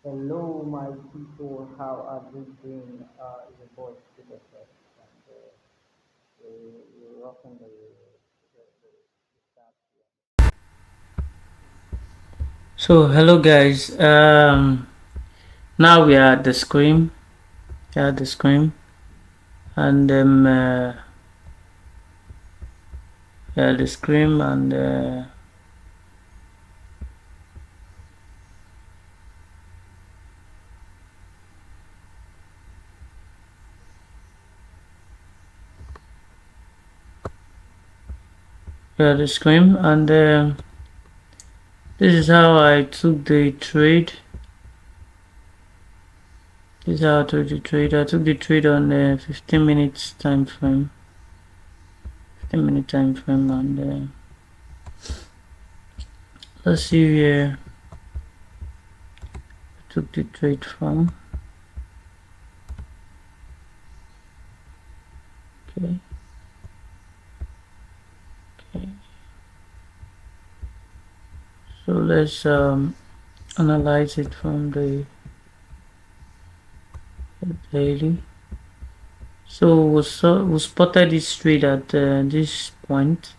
Hello, my people. How are you doing? Is your boy Peter and we're rocking the start here. So hello guys, now we are at the screen, and yeah, the screen, and yeah, the screen, and this is how I took the trade. This is how I took the trade. I took the trade on the 15 minutes time frame, and let's see where I took the trade from. Okay, okay. So let's analyze it from the daily. So we spotted this trade at this point.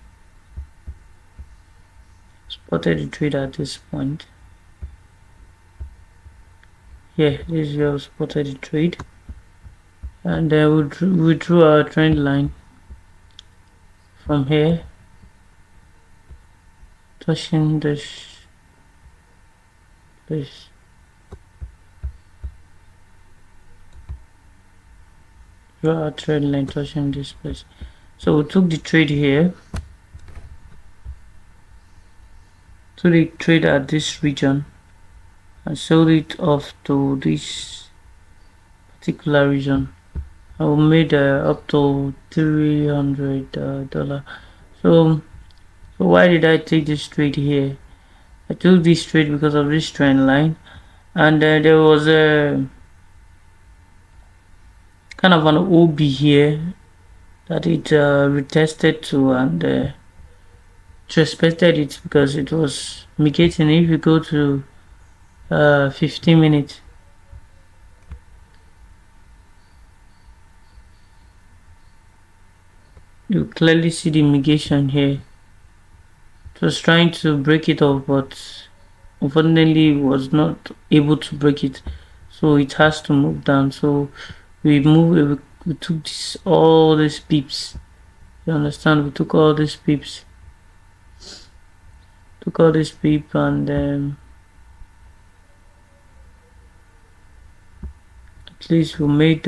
Spotted the trade at this point. Yeah, this is where we spotted the trade, and we drew our trend line from here, touching this place. Draw our trend line touching this place. So we took the trade here. Took the trade at this region and sold it off to this particular region. I made up to $300. So why did I take this trade here? I took this trade because of this trend line, and there was a kind of an OB here that it retested to, and respected it because it was indicating. If you go to 15 minutes, you clearly see the negation here. It was trying to break it off, but unfortunately was not able to break it, so it has to move down. So we took all these pips. You understand? We took all these pips, and at least we made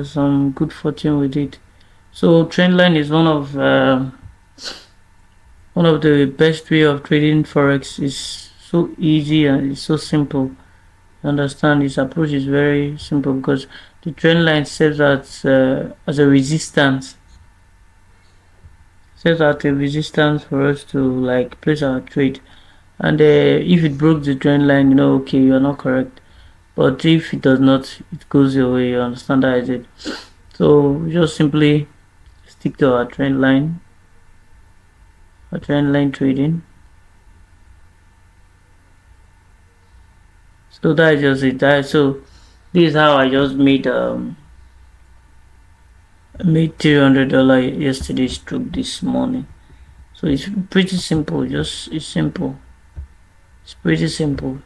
some good fortune with it. So trendline is one of the best way of trading forex. Is so easy and it's so simple. You understand? This approach is very simple because the trend line serves as a resistance. Serves as a resistance for us to like place our trade. And if it broke the trend line, okay, you are not correct. But if it does not, it goes your way. You understand that is it. So we just simply stick to our trend line trading. So that is just it. So this is how I just made $300 yesterday stroke this morning. So it's pretty simple. It's simple. It's pretty simple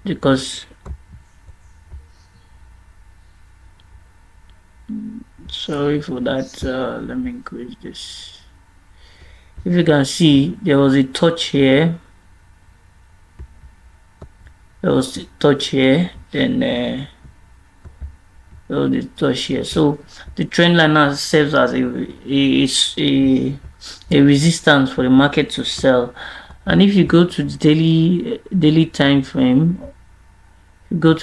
because sorry for that. Let me increase this. If you can see, there was a touch here. There was a touch here. Then there was a touch here. So the trend line now serves as a resistance for the market to sell. And if you go to the daily time frame, you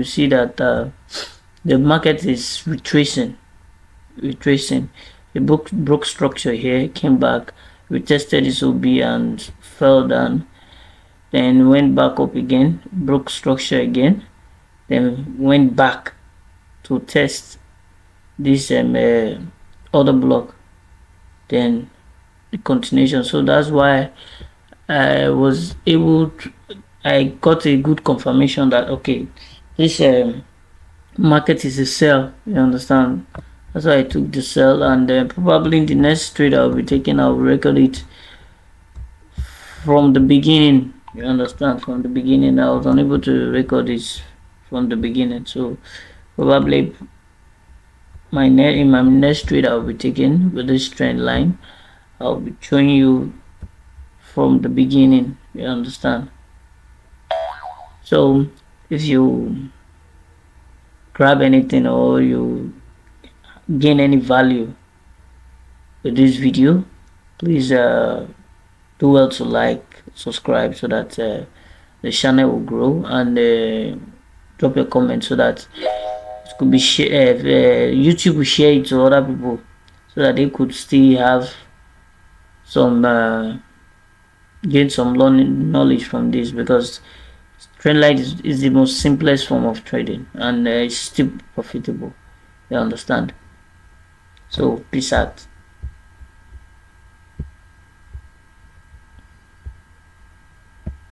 see that the market is retracing. It broke structure here, came back, retested this OB and fell down, then went back up again, broke structure again, then went back to test this other block, then the continuation. So that's why I was able to, I got a good confirmation that okay, this market is a sell. You understand? That's why I took the sell, and probably in the next trade I'll be taking, I'll record it from the beginning. You understand? From the beginning, I was unable to record this from the beginning, so probably in my next trade I'll be taking with this trend line, I'll be showing you from the beginning. You understand? So if you grab anything or you gain any value with this video, please do well to like, subscribe, so that the channel will grow, and drop a comment so that it could be shared. YouTube will share it to other people so that they could still have some gain some learning knowledge from this, because trendline is the most simplest form of trading, and it's still profitable. You understand? So peace out.